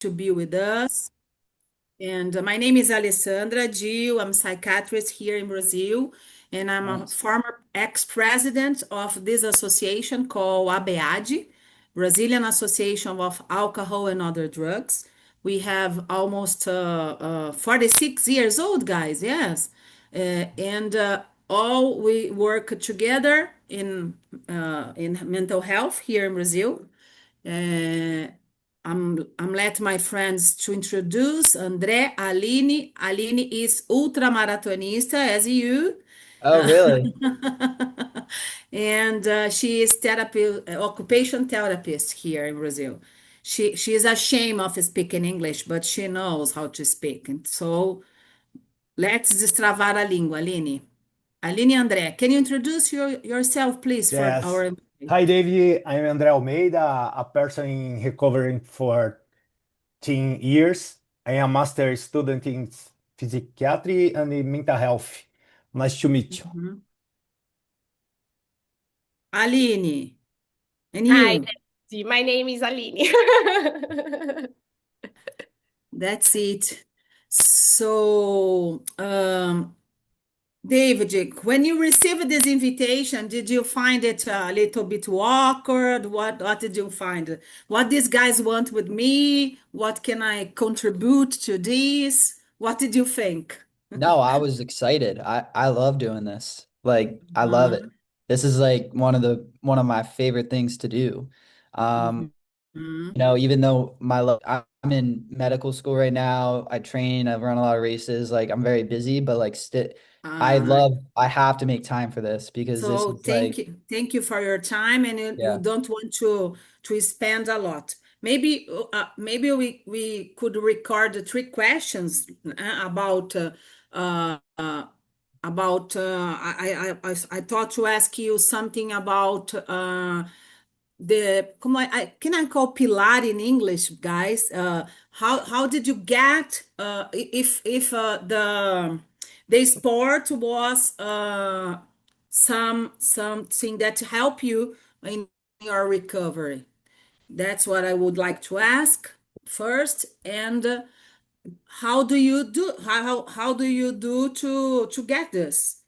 to be with us. And my name is Alessandra Gil. I'm a psychiatrist here in Brazil, and I'm a Nice. former ex-president of this association called ABAD, Brazilian Association of Alcohol and Other Drugs. We have almost 46 years old, guys, yes. And all we work together in mental health here in Brazil. Uh, I'm let my friends to introduce André, Aline. Aline is ultramarathonista as you. Oh, Uh, really? and she is occupation therapist here in Brazil. She is ashamed of speaking English, but she knows how to speak. And so let's destravar a língua, Aline. Aline André, can you introduce yourself, please, for Yes. our. Hi, Davey. I'm André Almeida, a person in recovering for 10 years. I am a master student in psychiatry and in mental health. Nice to meet you. Mhm. Aline, and Hi, you. Nancy. My name is Aline. That's it. So, David, when you received this invitation, did you find it a little bit awkward? What did you find? What these guys want with me? What can I contribute to this? What did you think? No, I was excited. I love doing this. Like, I love it. Uh-huh. This is like one of my favorite things to do. Um, Mhm. Even though I'm in medical school right now, I train, I run a lot of races, like I'm very busy, but like st Uh, I have to make time for this because this So is like, thank you for your time, and you yeah. don't want to spend a lot. Maybe we could record the three questions about I thought to ask you something about the can I call Pilar in English, guys? How did you get if the sport was something that help you in your recovery? That's what I would like to ask first. And how do you do to get this?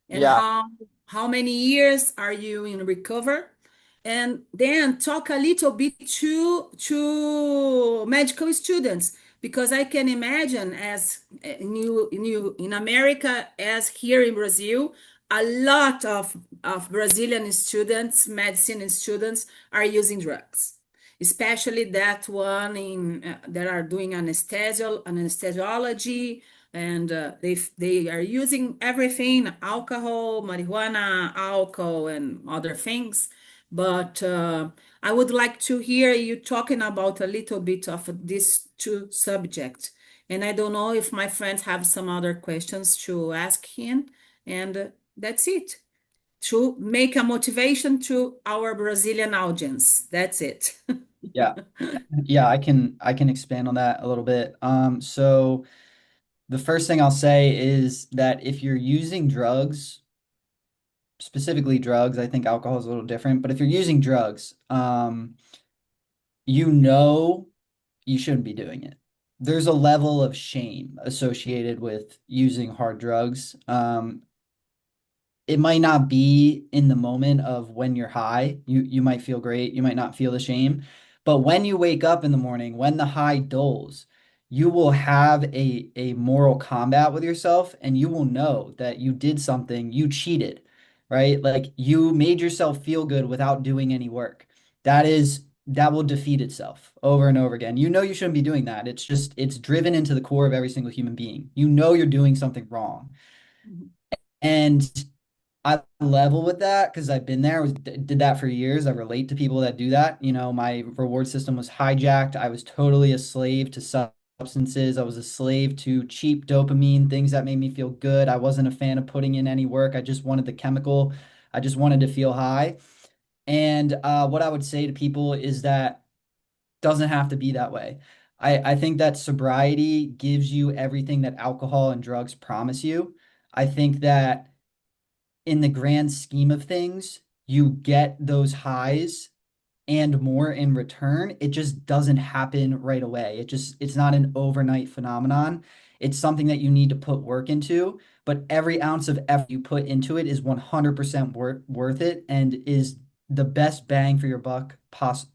And Yeah. how many years are you in recover? And then talk a little bit to medical students, because I can imagine as in America as here in Brazil, a lot of Brazilian students, medicine students, are using drugs, especially that one in that are doing anesthesiology, and they are using everything: alcohol, marijuana, alcohol, and other things. But I would like to hear you talking about a little bit of these two subjects. And I don't know if my friends have some other questions to ask him. And that's it. To make a motivation to our Brazilian audience. That's it. Yeah. Yeah, I can expand on that a little bit. So the first thing I'll say is that if you're using drugs, specifically drugs, I think alcohol is a little different, but if you're using drugs, you know you shouldn't be doing it. There's a level of shame associated with using hard drugs. It might not be in the moment of when you're high. You might feel great, you might not feel the shame. But when you wake up in the morning, when the high dulls, you will have a moral combat with yourself and you will know that you did something, you cheated, right? Like you made yourself feel good without doing any work. That will defeat itself over and over again. You know you shouldn't be doing that. It's driven into the core of every single human being. You know you're doing something wrong. And I level with that because I've been there, did that for years. I relate to people that do that. My reward system was hijacked. I was totally a slave to substances. I was a slave to cheap dopamine, things that made me feel good. I wasn't a fan of putting in any work. I just wanted the chemical. I just wanted to feel high. And what I would say to people is that doesn't have to be that way. I think that sobriety gives you everything that alcohol and drugs promise you. I think that in the grand scheme of things, you get those highs and more in return. It just doesn't happen right away. It's not an overnight phenomenon. It's something that you need to put work into, but every ounce of effort you put into it is 100% worth it and is the best bang for your buck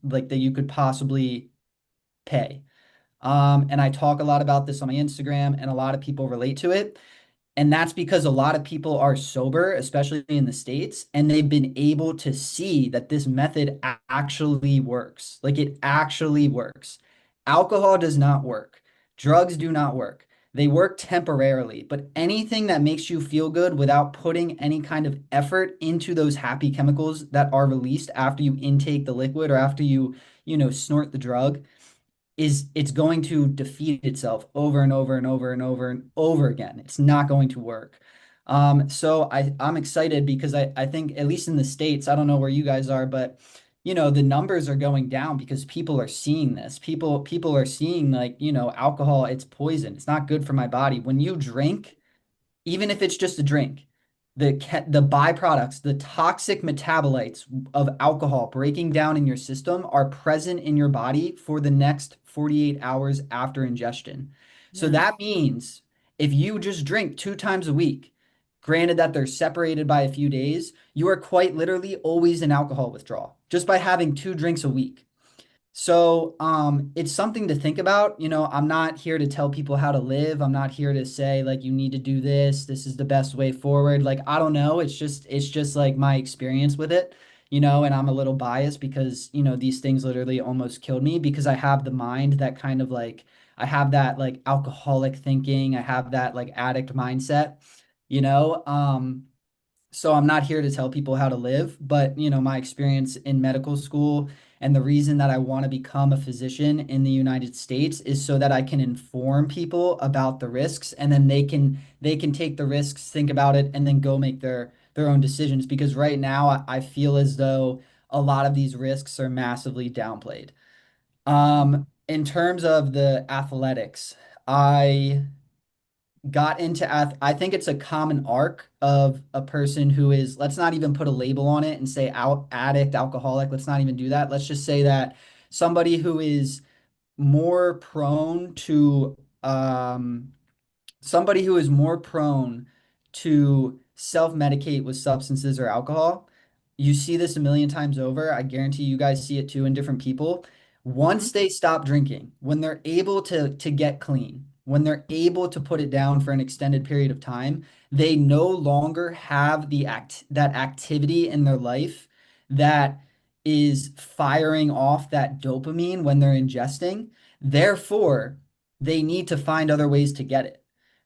like that you could possibly pay. And I talk a lot about this on my Instagram, and a lot of people relate to it. And that's because a lot of people are sober, especially in the States, and they've been able to see that this method actually works. Like it actually works. Alcohol does not work. Drugs do not work. They work temporarily, but anything that makes you feel good without putting any kind of effort into those happy chemicals that are released after you intake the liquid or after you snort the drug, it's going to defeat itself over and over and over and over and over again. It's not going to work. So I'm excited because I think at least in the States, I don't know where you guys are, but the numbers are going down because people are seeing this. People are seeing like, alcohol, it's poison. It's not good for my body. When you drink, even if it's just a drink, the byproducts, the toxic metabolites of alcohol breaking down in your system are present in your body for the next 48 hours after ingestion. So Yes. that means if you just drink 2 times a week, granted that they're separated by a few days, you are quite literally always in alcohol withdrawal just by having 2 drinks a week. So, it's something to think about. I'm not here to tell people how to live. I'm not here to say like you need to do this. This is the best way forward. Like I don't know. It's just like my experience with it, and I'm a little biased because, these things literally almost killed me because I have the mind that kind of like I have that like alcoholic thinking. I have that like addict mindset, you know. So I'm not here to tell people how to live, but my experience in medical school and the reason that I want to become a physician in the United States is so that I can inform people about the risks and then they can take the risks, think about it, and then go make their own decisions. Because right now I feel as though a lot of these risks are massively downplayed. In terms of the athletics, I got into I think it's a common arc of a person who is, let's not even put a label on it and say out addict, alcoholic. Let's not even do that. Let's just say that somebody who is more prone to somebody who is more prone to self-medicate with substances or alcohol. You see this a million times over. I guarantee you guys see it too in different people. Mm-hmm. Once they stop drinking, when they're able to get clean, when they're able to put it down for an extended period of time, they no longer have that activity in their life that is firing off that dopamine when they're ingesting. Therefore, they need to find other ways to get it,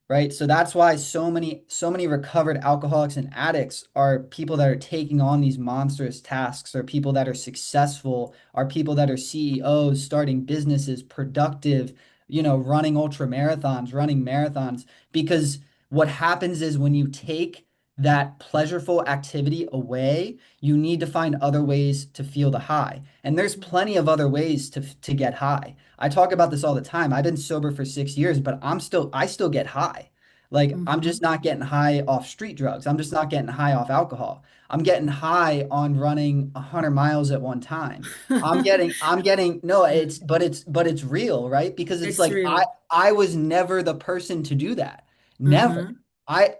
right? So that's why so many recovered alcoholics and addicts are people that are taking on these monstrous tasks, are people that are successful, are people that are CEOs, starting businesses, productive, running ultra marathons, running marathons. Because what happens is when you take that pleasureful activity away, you need to find other ways to feel the high. And there's plenty of other ways to get high. I talk about this all the time. I've been sober for 6 years, but I still get high. Like I'm Mm-hmm. just not getting high off street drugs. I'm just not getting high off alcohol. I'm getting high on running 100 miles at one time. I'm getting no, Yeah, but it's real, right? Because it's it's like I real. I was never the person to do that. Never. Mm-hmm.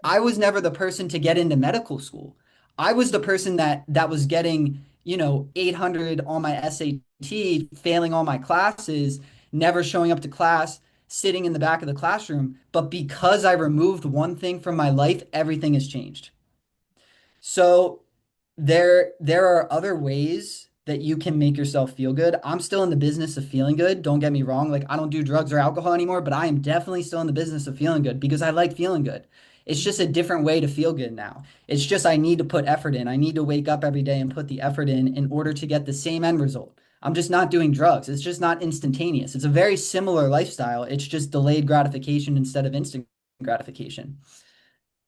I was never the person to get into medical school. I was the person that was getting, 800 on my SAT, failing all my classes, never showing up to class, sitting in the back of the classroom. But because I removed one thing from my life, everything has changed. So there are other ways that you can make yourself feel good. I'm still in the business of feeling good. Don't get me wrong. Like I don't do drugs or alcohol anymore, but I am definitely still in the business of feeling good because I like feeling good. It's just a different way to feel good now. It's just I need to put effort in. I need to wake up every day and put the effort in order to get the same end result. I'm just not doing drugs. It's just not instantaneous. It's a very similar lifestyle. It's just delayed gratification instead of instant gratification.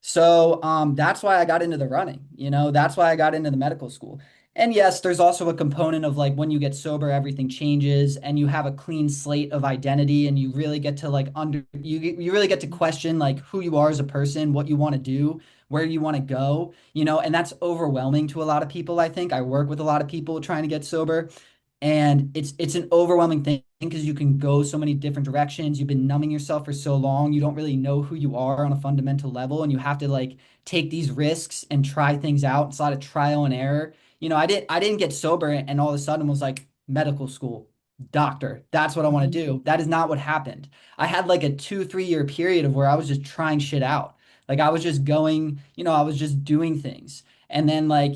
So that's why I got into the running, that's why I got into the medical school. And yes, there's also a component of like when you get sober, everything changes and you have a clean slate of identity and you really get to like you really get to question like who you are as a person, what you want to do, where you want to go, and that's overwhelming to a lot of people, I think. I work with a lot of people trying to get sober. And it's an overwhelming thing because you can go so many different directions. You've been numbing yourself for so long. You don't really know who you are on a fundamental level, and you have to like take these risks and try things out. It's a lot of trial and error. I didn't get sober and all of a sudden was like medical school, doctor. That's what I want to Mhm. do. That is not what happened. I had like a 2, 3 year period of where I was just trying shit out. Like I was just going, I was just doing things. And then like,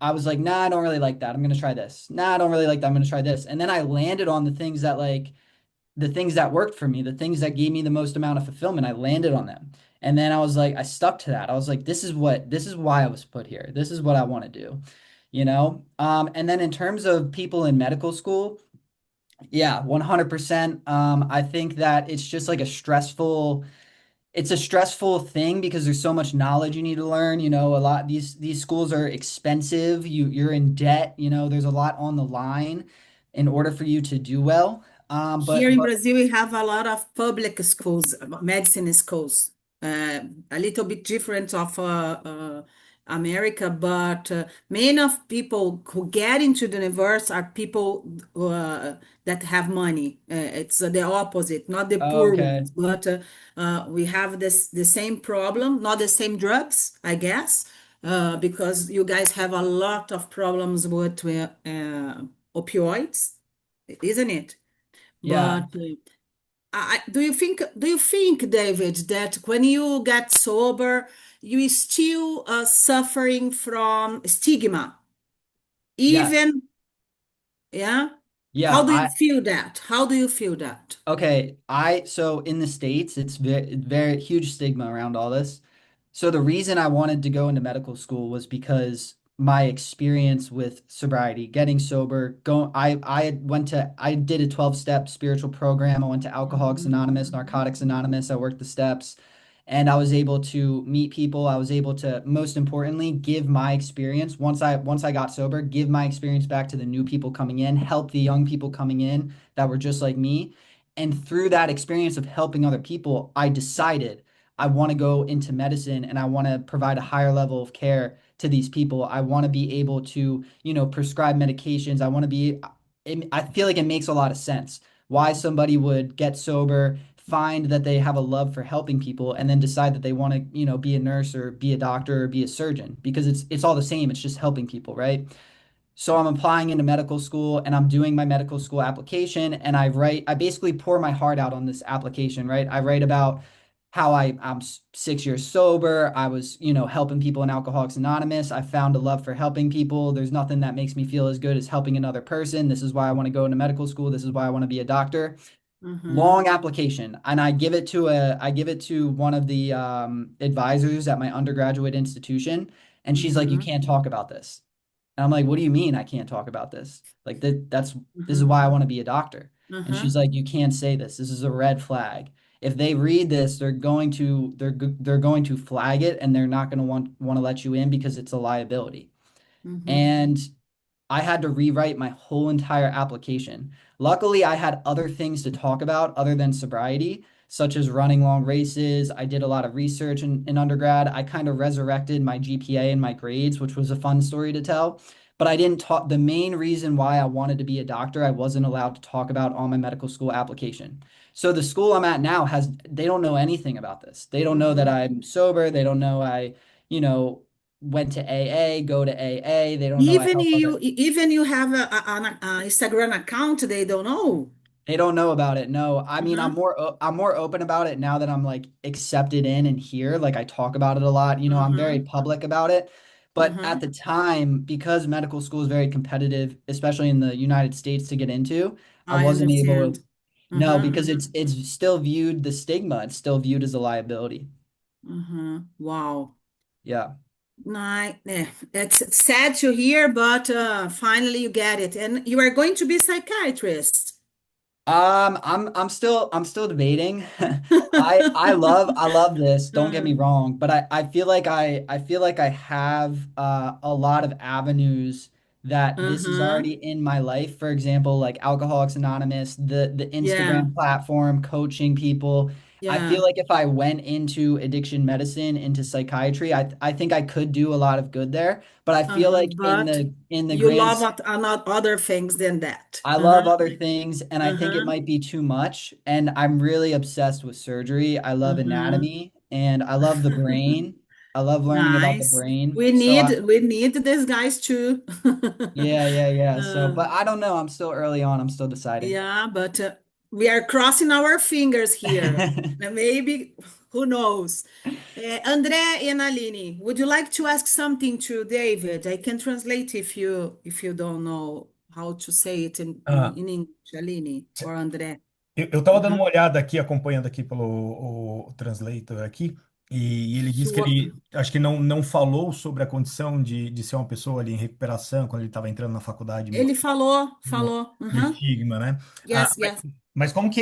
I was like, nah, I don't really like that. I'm gonna try this. Nah, I don't really like that. I'm gonna try this. And then I landed on the things that worked for me, the things that gave me the most amount of fulfillment. I landed on them. And then I was like, I stuck to that. I was like, this is why I was put here. This is what I want to do, And then in terms of people in medical school, yeah, 100%. I think that it's a stressful thing because there's so much knowledge you need to learn. A lot these schools are expensive. You're in debt. There's a lot on the line in order for you to do well. Here But in but Brazil, we have a lot of public schools, medicine schools, a little bit different of America, but many of people who get into the universe are people that have money. It's the opposite, not the poor okay, ones, but we have the same problem, not the same drugs, I guess, because you guys have a lot of problems with opioids, isn't it? yeah, But do you think, David, that when you get sober, you still suffering from stigma? yes, Even, yeah? yeah. How do you I feel that? How do you feel that? Okay, so in the States, it's very huge stigma around all this. So the reason I wanted to go into medical school was because my experience with sobriety, getting sober, I did a 12-step spiritual program. I went to Alcoholics Mhm, Anonymous, Narcotics Anonymous. I worked the steps and I was able to meet people. I was able to, most importantly, give my experience once I got sober, give my experience back to the new people coming in, help the young people coming in that were just like me. And through that experience of helping other people, I decided I want to go into medicine and I want to provide a higher level of care to these people. I want to be able to, prescribe medications. I feel like it makes a lot of sense why somebody would get sober, find that they have a love for helping people, and then decide that they want to, be a nurse or be a doctor or be a surgeon because it's all the same. It's just helping people, right? So I'm applying into medical school and I'm doing my medical school application and I basically pour my heart out on this application, right? I write about how I'm 6 years sober. I was, helping people in Alcoholics Anonymous. I found a love for helping people. There's nothing that makes me feel as good as helping another person. This is why I want to go into medical school. This is why I want to be a doctor. mhm, Long application. And I give it to one of the advisors at my undergraduate institution. And she's like, you mhm, can't talk about this. And I'm like, what do you mean I can't talk about this? Like this is mhm, why I want to be a doctor. And she's mhm, like, you can't say this. This is a red flag. If they read this, they're going to flag it and they're not going to want to let you in because it's a liability. mhm. And I had to rewrite my whole entire application. Luckily, I had other things to talk about other than sobriety, such as running long races. I did a lot of research in undergrad. I kind of resurrected my GPA and my grades, which was a fun story to tell. But I didn't talk. The main reason why I wanted to be a doctor, I wasn't allowed to talk about on my medical school application. So the school I'm at now they don't know anything about this. They don't know that Mhm. I'm sober. They don't know you know, went to AA, go to AA. They don't know I Even help you, other. even you have an Instagram account, they don't know. They don't know about it. No, I mean, Uh-huh, I'm more open about it now that I'm like accepted in and here. Like I talk about it a lot. I'm uh-huh, very public about it. But uh-huh. at the time, because medical school is very competitive, especially in the United States to get into, I I wasn't able. understand. No, Uh-huh, because it's still viewed the stigma. It's still viewed as a liability. uh-huh. Wow. Yeah. It's sad to hear, but finally you get it. And you are going to be psychiatrist. I'm still debating. I love this, don't get me Uh, wrong, but I feel like I have a lot of avenues that this is uh-huh. already in my life. For example, like Alcoholics Anonymous, the Yeah. Instagram platform, coaching people. I feel Yeah. like if I went into addiction medicine, into psychiatry, I think I could do a lot of good there. But I feel Uh-huh. like But in the you grand love not other things than that. I Uh-huh. love other things, and I think it Uh-huh. might be too much. And I'm really obsessed with surgery. I love Uh-huh. anatomy and I love the brain. I love learning about the Nice. brain. We So need we need these guys too. yeah. So, Uh, but I don't know. I'm still early on. I'm still deciding. yeah, but we are crossing our fingers here. Maybe, who knows? André and Aline, would you like to ask something to David? I can translate if you don't know how to say it Ah, in English, Aline or André. eu tava dando Uh-huh. uma olhada aqui, acompanhando aqui pelo o translator aqui, e ele disse que So, ele, acho que não falou sobre a condição de ser uma pessoa ali em recuperação, quando ele estava entrando na faculdade, ele falou, no, falou. no Uh-huh. estigma, né? Ah, Yes, yes. mas como que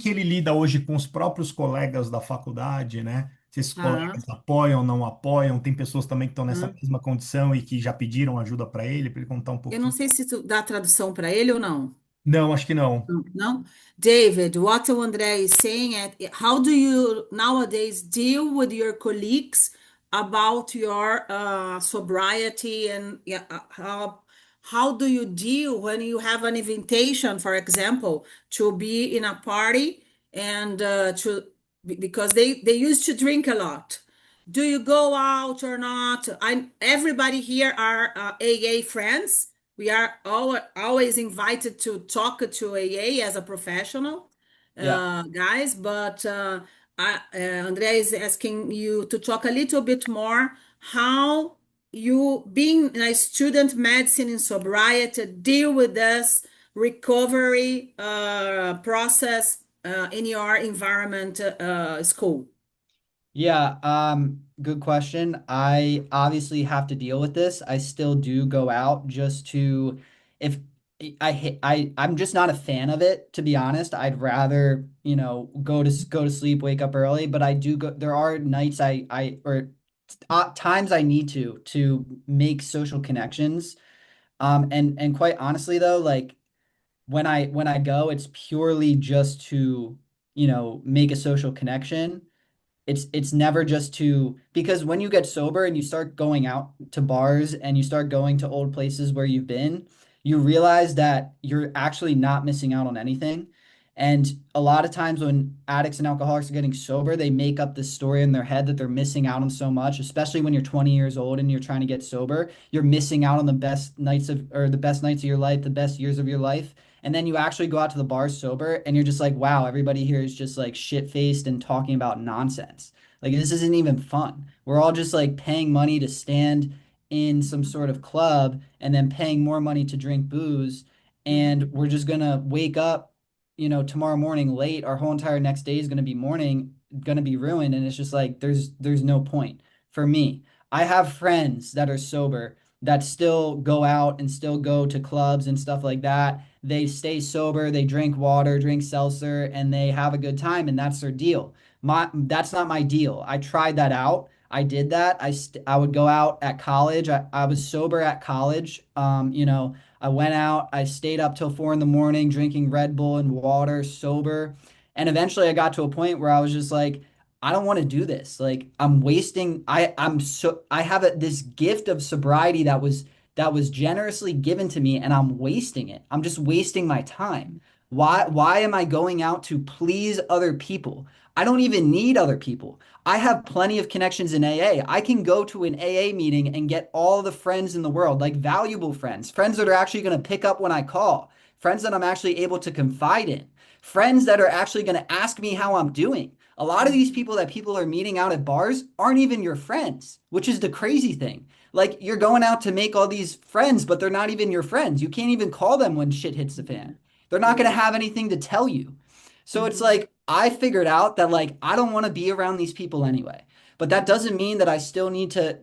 ele lida hoje com os próprios colegas da faculdade, né? Se esses Ah, colegas apoiam, não apoiam, tem pessoas também que estão nessa ah. mesma condição e que já pediram ajuda para ele contar um Eu não pouquinho. sei se tu dá tradução para ele ou não. Não, acho que não. No? David, what André is saying, how do you nowadays deal with your colleagues about your sobriety and yeah, how do you deal when you have an invitation, for example, to be in a party and because they used to drink a lot. Do you go out or not? Everybody here are AA friends. We are always invited to talk to AA as a professional, Yeah. guys. But Andrea is asking you to talk a little bit more how you, being a student medicine in sobriety, deal with this recovery process in your environment school. Yeah, good question. I obviously have to deal with this. I still do go out just to if I'm just not a fan of it, to be honest. I'd rather, go to sleep, wake up early, but I do go there are nights I or times I need to make social connections. And quite honestly though, like when I go, it's purely just to, make a social connection. It's never just to because when you get sober and you start going out to bars and you start going to old places where you've been, you realize that you're actually not missing out on anything. And a lot of times when addicts and alcoholics are getting sober, they make up this story in their head that they're missing out on so much, especially when you're 20 years old and you're trying to get sober. You're missing out on the best nights of your life, the best years of your life. And then you actually go out to the bar sober and you're just like, wow, everybody here is just like shit-faced and talking about nonsense. Like this isn't even fun. We're all just like paying money to stand in some sort of club and then paying more money to drink booze. And we're just gonna wake up, tomorrow morning late. Our whole entire next day is gonna be ruined. And it's just like there's no point for me. I have friends that are sober that still go out and still go to clubs and stuff like that. They stay sober, they drink water, drink seltzer, and they have a good time, and that's their deal. That's not my deal. I tried that out. I did that. I would go out at college. I was sober at college. I went out, I stayed up till 4 in the morning drinking Red Bull and water, sober. And eventually I got to a point where I was just like, I don't want to do this. Like I'm wasting I have this gift of sobriety that was generously given to me and I'm wasting it. I'm just wasting my time. Why am I going out to please other people? I don't even need other people. I have plenty of connections in AA. I can go to an AA meeting and get all the friends in the world, like valuable friends, friends that are actually going to pick up when I call, friends that I'm actually able to confide in, friends that are actually going to ask me how I'm doing. A lot of these people that people are meeting out at bars aren't even your friends, which is the crazy thing. Like you're going out to make all these friends, but they're not even your friends. You can't even call them when shit hits the fan. They're not going to have anything to tell you. So it's Mhm. like I figured out that like I don't want to be around these people anyway. But that doesn't mean that I still need to,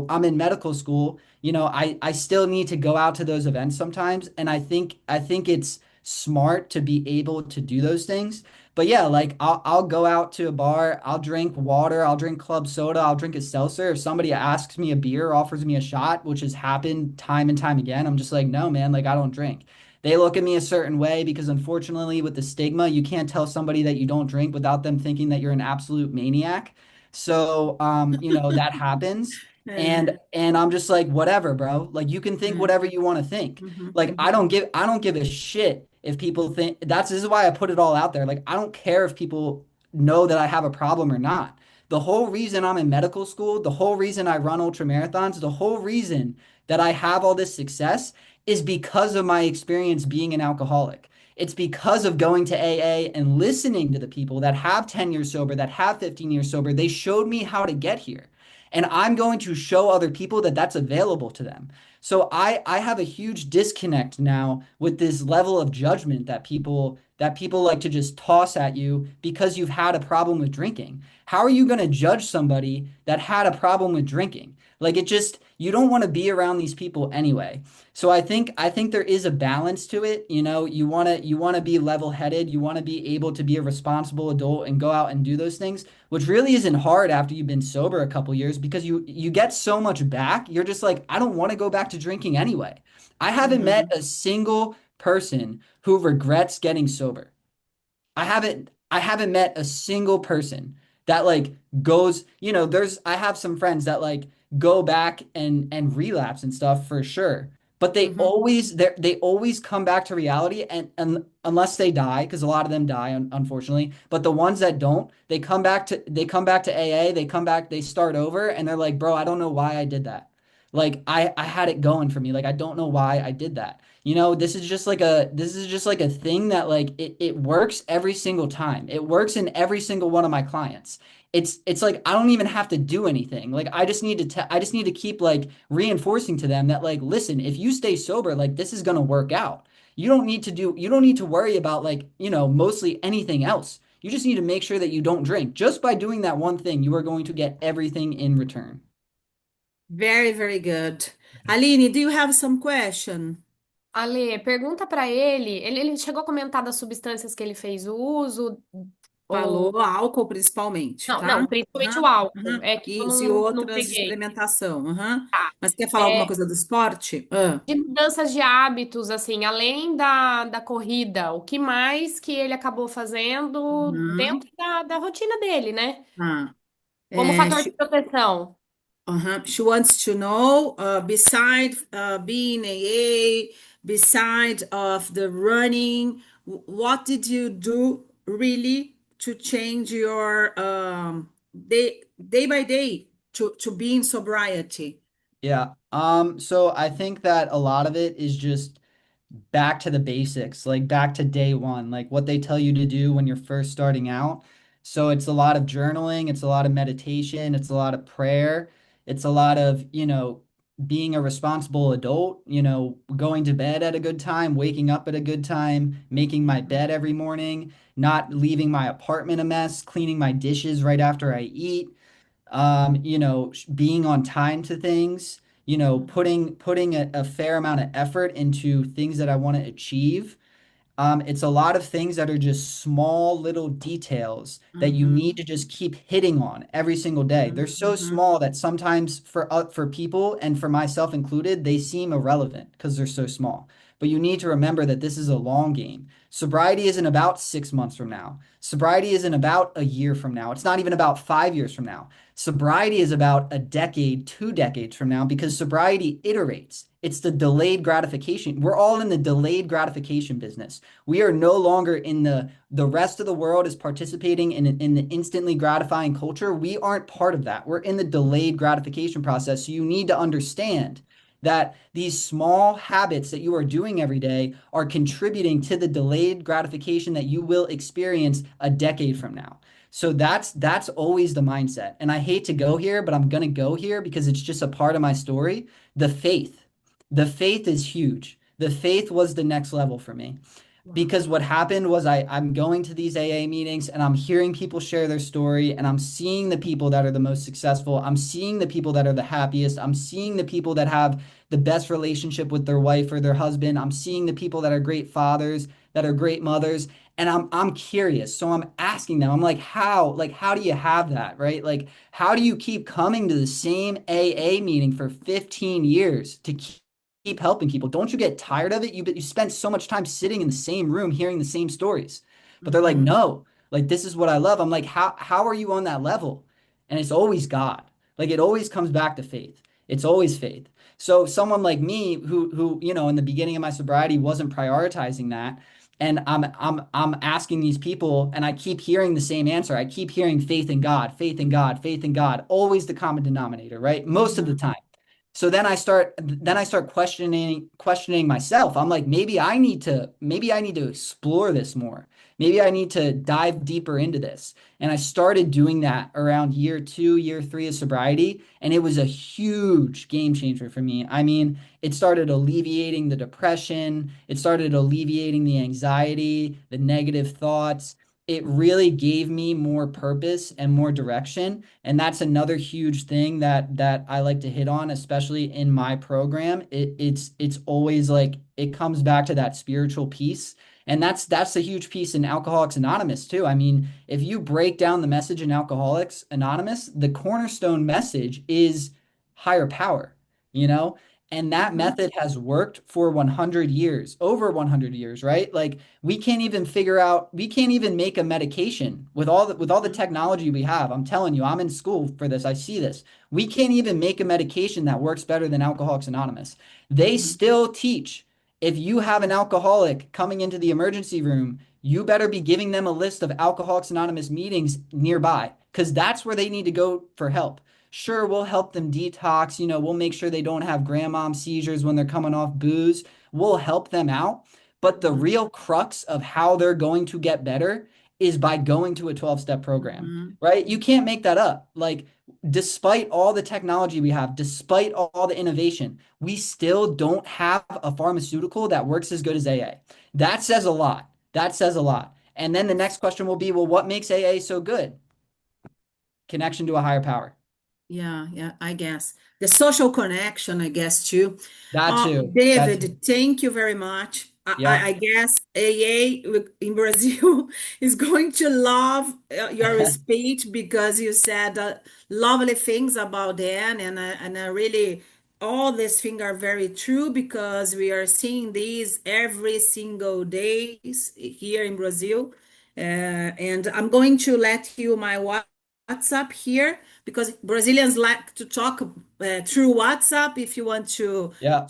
I'm in medical school, I still need to go out to those events sometimes. And I think it's smart to be able to do those things. But yeah, like I'll go out to a bar, I'll drink water, I'll drink club soda, I'll drink a seltzer. If somebody asks me a beer, offers me a shot, which has happened time and time again, I'm just like, no, man, like I don't drink. They look at me a certain way because unfortunately with the stigma, you can't tell somebody that you don't drink without them thinking that you're an absolute maniac. So, that happens. Uh, And I'm just like, whatever, bro. Like you can think uh, whatever you want to think. mhm, Like mhm, I don't give a shit if people think this is why I put it all out there. Like I don't care if people know that I have a problem or not. The whole reason I'm in medical school, the whole reason I run ultra marathons, the whole reason that I have all this success is because of my experience being an alcoholic. It's because of going to AA and listening to the people that have 10 years sober, that have 15 years sober. They showed me how to get here. And I'm going to show other people that that's available to them. So I have a huge disconnect now with this level of judgment that people like to just toss at you because you've had a problem with drinking. How are you going to judge somebody that had a problem with drinking? Like it just you don't want to be around these people anyway. So I think there is a balance to it. You want to be level-headed, you want to be able to be a responsible adult and go out and do those things, which really isn't hard after you've been sober a couple years because you get so much back. You're just like, I don't want to go back to drinking anyway. I haven't met mhm. a single person who regrets getting sober. I haven't met a single person that like goes, I have some friends that like go back and relapse and stuff for sure. But Mhm. they always come back to reality and unless they die, because a lot of them die unfortunately. But the ones that don't, they come back to AA, they come back, they start over and they're like, bro, I don't know why I did that. Like I had it going for me. Like I don't know why I did that. This is just like a thing that like it works every single time. It works in every single one of my clients. It's like I don't even have to do anything. Like I just need to keep like reinforcing to them that like listen, if you stay sober, like this is gonna work out. You don't need to worry about like, mostly anything else. You just need to make sure that you don't drink. Just by doing that one thing, you are going to get everything in return. Very, very good. Aline, do you have some question? Ale, pergunta pra ele, ele chegou a comentar das substâncias que ele fez o uso, ou... Falou álcool principalmente, Não, tá? não, principalmente o Aham, álcool. aham. É que eu Isso, e não outras de peguei. experimentação. Aham. Tá. Mas quer falar alguma É, coisa do esporte? Ah, de mudanças de hábitos, assim, além da corrida, o que mais que ele acabou fazendo uhum. dentro da rotina dele, né? Ah, Como é, fator de proteção. She wants to know, beside being AA, beside of the running, what did you do really to change your day by day to be in sobriety? Yeah. So I think that a lot of it is just back to the basics, like back to day one, like what they tell you to do when you're first starting out. So it's a lot of journaling, it's a lot of meditation, it's a lot of prayer, it's a lot of, being a responsible adult, going to bed at a good time, waking up at a good time, making my Mhm, bed every morning, not leaving my apartment a mess, cleaning my dishes right after I eat, being on time to things, mhm, putting a fair amount of effort into things that I want to achieve. It's a lot of things that are just small little details that you need mhm, to just keep hitting on every single day. They're mhm, so mhm, small that sometimes for people and for myself included, they seem irrelevant because they're so small. But you need to remember that this is a long game. Sobriety isn't about 6 months from now. Sobriety isn't about a year from now. It's not even about 5 years from now. Sobriety is about a decade, 2 decades from now because sobriety iterates. It's the delayed gratification. We're all in the delayed gratification business. We are no longer in the rest of the world is participating in the instantly gratifying culture. We aren't part of that. We're in the delayed gratification process. So you need to understand that these small habits that you are doing every day are contributing to the delayed gratification that you will experience a decade from now. So that's always the mindset. And I hate to go here, but I'm going to go here because it's just a part of my story. The faith. The faith is huge. The faith was the next level for me wow. because what happened was I'm going to these AA meetings and I'm hearing people share their story and I'm seeing the people that are the most successful. I'm seeing the people that are the happiest. I'm seeing the people that have the best relationship with their wife or their husband. I'm seeing the people that are great fathers, that are great mothers, and I'm curious. So I'm asking them. I'm like, how do you have that, right? Like how do you keep coming to the same AA meeting for 15 years to keep keep helping people. Don't you get tired of it? You spend so much time sitting in the same room hearing the same stories. But they're like, Mhm. no, like this is what I love. I'm like, how are you on that level? And it's always God. Like it always comes back to faith. It's always faith. So someone like me who, in the beginning of my sobriety wasn't prioritizing that, and I'm asking these people and I keep hearing the same answer. I keep hearing faith in God, faith in God, faith in God, always the common denominator, right? Most of the Mhm. time. So then I start questioning myself. I'm like, maybe I need to explore this more. Maybe I need to dive deeper into this. And I started doing that around year 2, year 3 of sobriety, and it was a huge game changer for me. I mean, it started alleviating the depression, it started alleviating the anxiety, the negative thoughts. It really gave me more purpose and more direction. And that's another huge thing that I like to hit on, especially in my program. It's always like it comes back to that spiritual piece. And that's a huge piece in Alcoholics Anonymous too. I mean, if you break down the message in Alcoholics Anonymous, the cornerstone message is higher power, you know? And that Mhm. method has worked for 100 years, over 100 years, right? Like we can't even make a medication with all the Mhm. technology we have. I'm telling you, I'm in school for this. I see this. We can't even make a medication that works better than Alcoholics Anonymous. They Mhm. still teach if you have an alcoholic coming into the emergency room, you better be giving them a list of Alcoholics Anonymous meetings nearby because that's where they need to go for help. Sure, we'll help them detox. We'll make sure they don't have grandmom seizures when they're coming off booze. We'll help them out. But the Mhm. real crux of how they're going to get better is by going to a 12-step program, Mhm. right? You can't make that up. Like, despite all the technology we have, despite all the innovation, we still don't have a pharmaceutical that works as good as AA. That says a lot. That says a lot. And then the next question will be, well, what makes AA so good? Connection to a higher power. Yeah, yeah, I guess. The social connection, I guess, too. That too. That too. David, thank you very much. Yeah. I guess AA in Brazil is going to love your speech because you said lovely things about them, and I really, all these things are very true because we are seeing these every single days here in Brazil. And I'm going to let you my WhatsApp here because Brazilians like to talk through WhatsApp. If you want to Yeah.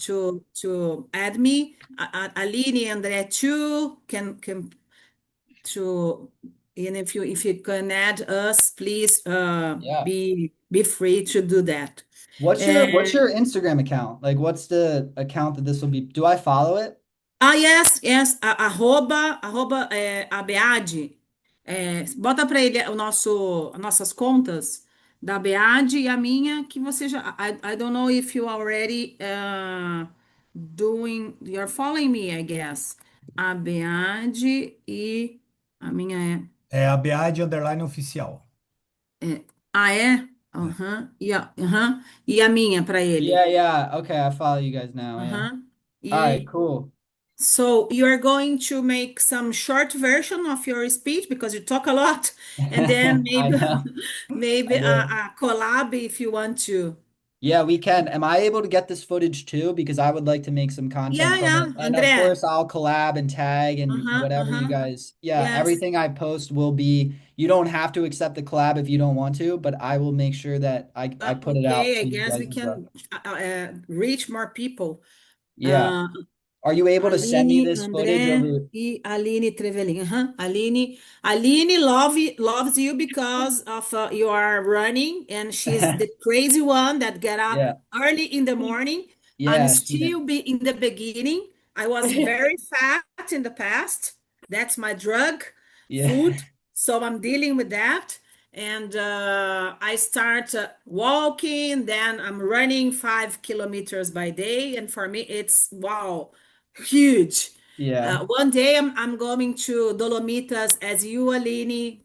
add me, Aline and André too can to, and if you can add us, please Yeah. be free to do that. What's your Instagram account? Like what's the account that this will be? Do I follow it? Yes, yes, arroba Abead. Bota para ele as nossas contas da Abead e a minha, que você já. I don't know if you already you're following me, I guess. Abead e a minha É a BAD underline oficial. é? É. Aham. E a minha para Yeah, ele. yeah. Okay, I follow you guys now. Yeah. Aham. All right, E cool. So you are going to make some short version of your speech because you talk a lot, and then I maybe know. maybe I do. a collab if you want to. Yeah, we can. Am I able to get this footage too? Because I would like to make some content Yeah, from it. yeah, And of André. course, I'll collab and tag and whatever you Uh-huh. guys. Yeah, Yes. everything I post will be, you don't have to accept the collab if you don't want to, but I will make sure that I put it out Okay, I so you guess we guys enjoy. can reach more people. Yeah. Uh, Are you able to send me Aline, this footage André over? e Aline Trevelin. Aline loves you because of you are running, and she's the crazy one that get up Yeah. early in the morning. I'm Yeah, still be in the beginning. I was very fat in the past. That's my drug, yeah. food. So I'm dealing with that. And I start walking, then I'm running 5 kilometers by day. And for me, it's wow, huge. Yeah. One day I'm going to Dolomitas as you, Aline.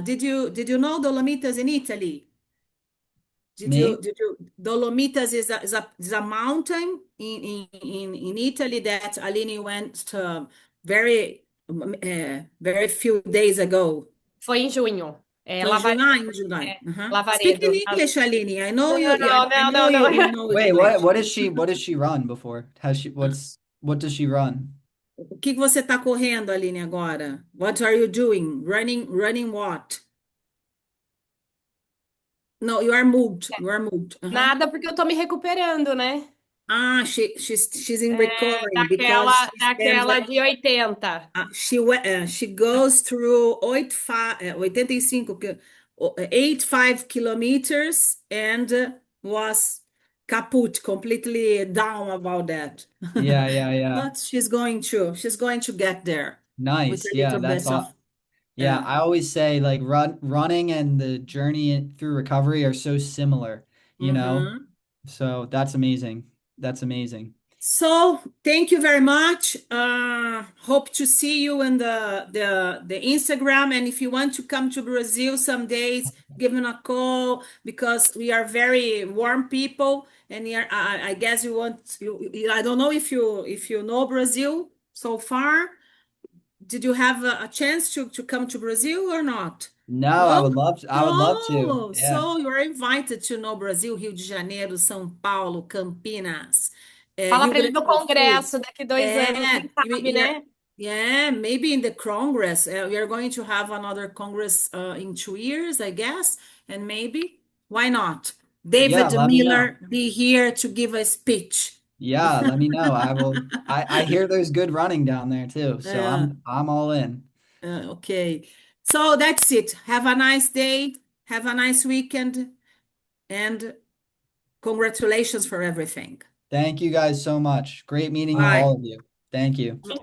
Did you know Dolomitas in Italy? Me? Dolomitas is a mountain in Italy that Aline went very very few days ago. Foi em junho. É, So in July, in July. Speak in Lavaredo. English, Aline. I know Não, you. não, I não, know não, you. You não. know Wait, English. what does she run before? What does she run? O que que você está correndo, Aline, agora? What are you doing? Running what? No, you are moved. You are moved. Nada porque eu tô me recuperando, né? Ah, she's in recovering because Daquela, daquela de 80. she goes through 85 85 kilometers and was kaput, completely down about that. Yeah, yeah, yeah. But she's going to get there with Nice. a Yeah, little that's bit of all. Yeah, I always say like running and the journey through recovery are so similar, you know? mhm. So that's amazing. That's amazing. So thank you very much. Hope to see you in the Instagram. And if you want to come to Brazil some days, give me a call because we are very warm people. And I guess you want I don't know if you know Brazil so far. Did you have a chance to come to Brazil or not? No, No? I would love to. So, Yeah. so you are invited to know Brazil, Rio de Janeiro, São Paulo, Campinas, Fala Rio pra ele Grande do do Sul. congresso daqui 2 anos, Yeah, quem sabe, né? yeah, maybe in the Congress. We are going to have another Congress in 2 years, I guess, and maybe why not? Yeah, David let me know. Miller be here to give a speech. Yeah, let me know. I will. I hear there's good running down there too, so Uh, I'm all in. okay, so that's it. Have a nice day. Have a nice weekend, and congratulations for everything. Thank you guys so much. Great meeting Bye. all of you. Thank you.